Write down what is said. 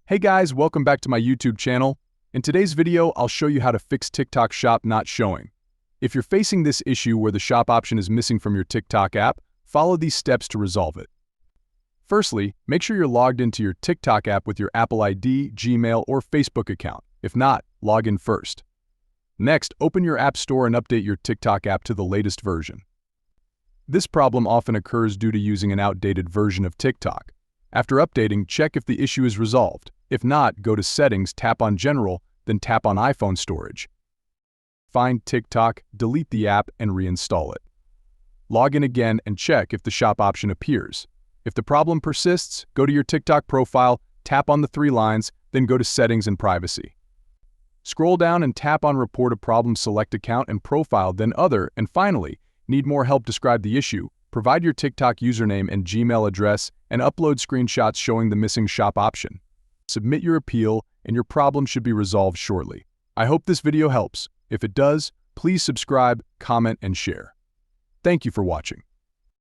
Hey guys, welcome back to my YouTube channel. In today's video, I'll show you how to fix TikTok Shop not showing. If you're facing this issue where the shop option is missing from your TikTok app, follow these steps to resolve it. Firstly, make sure you're logged into your TikTok app with your Apple ID, Gmail, or Facebook account. If not, log in first. Next, open your App Store and update your TikTok app to the latest version. This problem often occurs due to using an outdated version of TikTok. After updating, check if the issue is resolved. If not, go to Settings, tap on General, then tap on iPhone Storage. Find TikTok, delete the app, and reinstall it. Log in again and check if the shop option appears. If the problem persists, go to your TikTok profile, tap on the three lines, then go to Settings and Privacy. Scroll down and tap on Report a Problem, select Account and Profile, then Other, and finally, need more help? Describe the issue. Provide your TikTok username and Gmail address and upload screenshots showing the missing shop option. Submit your appeal and your problem should be resolved shortly. I hope this video helps. If it does, please subscribe, comment, and share. Thank you for watching.